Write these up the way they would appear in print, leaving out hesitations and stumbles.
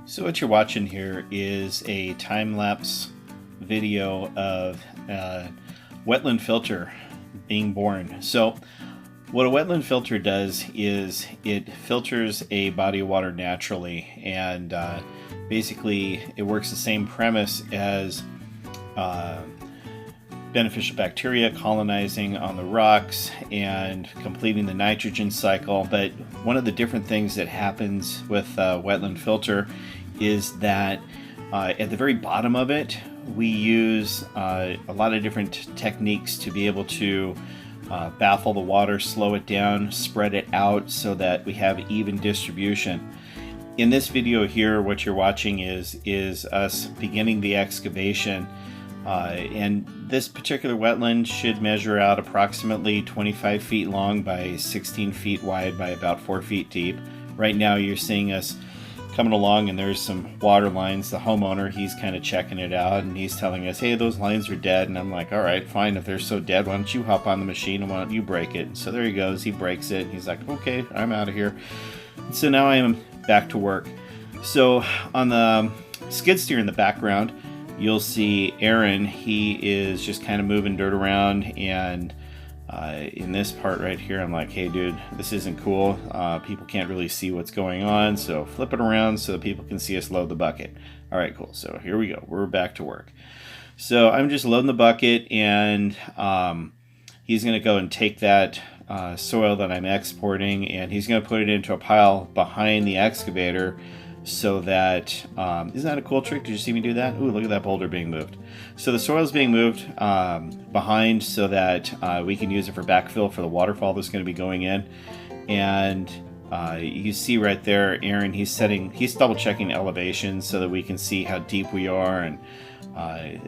So what you're watching here is a time-lapse video of a wetland filter being born. So what a wetland filter does is it filters a body of water naturally, and basically it works the same premise as beneficial bacteria colonizing on the rocks and completing the nitrogen cycle. But one of the different things that happens with a wetland filter is that at the very bottom of it, we use a lot of different techniques to be able to baffle the water, slow it down, spread it out so that we have even distribution. In this video here, what you're watching is us beginning the excavation. And this particular wetland should measure out approximately 25 feet long by 16 feet wide by about 4 feet deep. Right now you're seeing us coming along and there's some water lines. The homeowner, he's kind of checking it out and he's telling us, hey, those lines are dead. And I'm like, all right, fine. If they're so dead, why don't you hop on the machine and why don't you break it? So there he goes. He breaks it. And he's like, okay, I'm out of here. So now I am back to work. So on the skid steer in the background, you'll see Aaron. He is just kind of moving dirt around, and in this part right here, I'm like, hey dude, this isn't cool. People can't really see what's going on, so flip it around so that people can see us load the bucket. All right, cool. So here we go. We're back to work. So I'm just loading the bucket, and he's going to go and take that soil that I'm exporting, and he's going to put it into a pile behind the excavator. So that, isn't that a cool trick? Did you see me do that? Ooh, look at that boulder being moved. So the soil is being moved behind so that we can use it for backfill for the waterfall that's going to be going in. And you see right there, Aaron, he's double checking elevation so that we can see how deep we are. And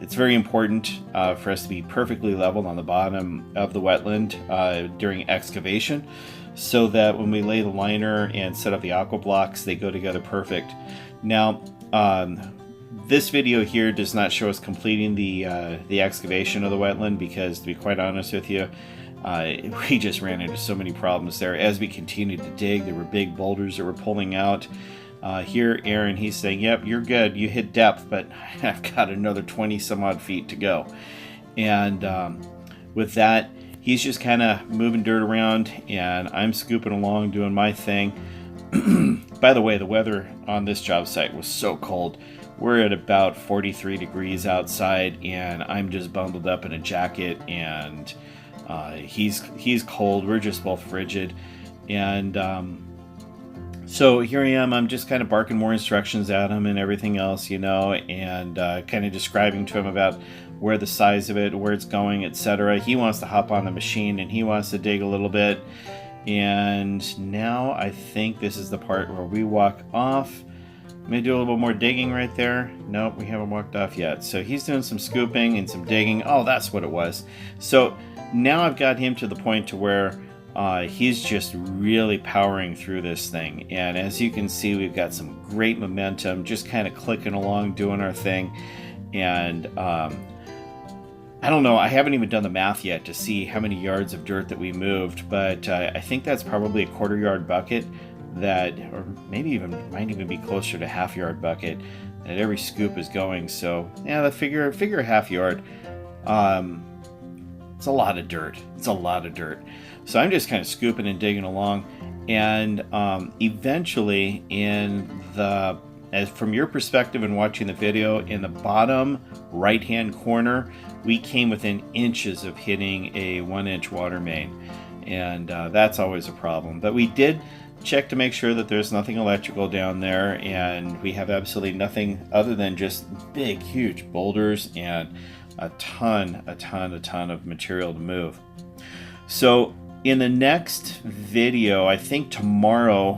it's very important for us to be perfectly level on the bottom of the wetland during excavation, so that when we lay the liner and set up the aqua blocks, they go together perfect. Now, this video here does not show us completing the excavation of the wetland because, to be quite honest with you, we just ran into so many problems there. As we continued to dig, there were big boulders that were pulling out. Here, Aaron, he's saying, yep, you're good. You hit depth, but I've got another 20 some odd feet to go. And with that, he's just kind of moving dirt around, and I'm scooping along doing my thing. By the way, the weather on this job site was so cold. We're at about 43 degrees outside, and I'm just bundled up in a jacket, and he's cold. We're just both frigid. And so here I am. I'm just kind of barking more instructions at him and everything else, you know, and kind of describing to him about where the size of it, where it's going, etc. He wants to hop on the machine and he wants to dig a little bit. And now I think this is the part where we walk off. I'm gonna do a little bit more digging right there. Nope, we haven't walked off yet. So he's doing some scooping and some digging. Oh, that's what it was. So now I've got him to the point to where he's just really powering through this thing. And as you can see, we've got some great momentum, just kind of clicking along, doing our thing. And I don't know, I haven't even done the math yet to see how many yards of dirt that we moved, but I think that's probably a quarter-yard bucket that, or maybe might even be closer to half-yard bucket that every scoop is going. So yeah, the figure a half yard. It's a lot of dirt. It's a lot of dirt. So I'm just kind of scooping and digging along, and eventually as from your perspective and watching the video, in the bottom right-hand corner, we came within inches of hitting a 1-inch water main, and that's always a problem. But we did check to make sure that there's nothing electrical down there, and we have absolutely nothing other than just big, huge boulders and a ton of material to move. So in the next video, I think tomorrow,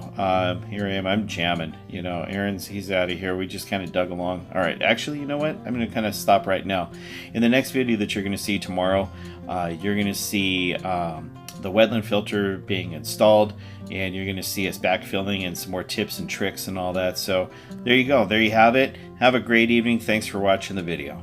here I am, I'm jamming, you know, he's out of here. We just kind of dug along. All right, actually, you know what? I'm going to kind of stop right now. In the next video that you're going to see tomorrow, you're going to see the wetland filter being installed, and you're going to see us backfilling and some more tips and tricks and all that. So there you go. There you have it. Have a great evening. Thanks for watching the video.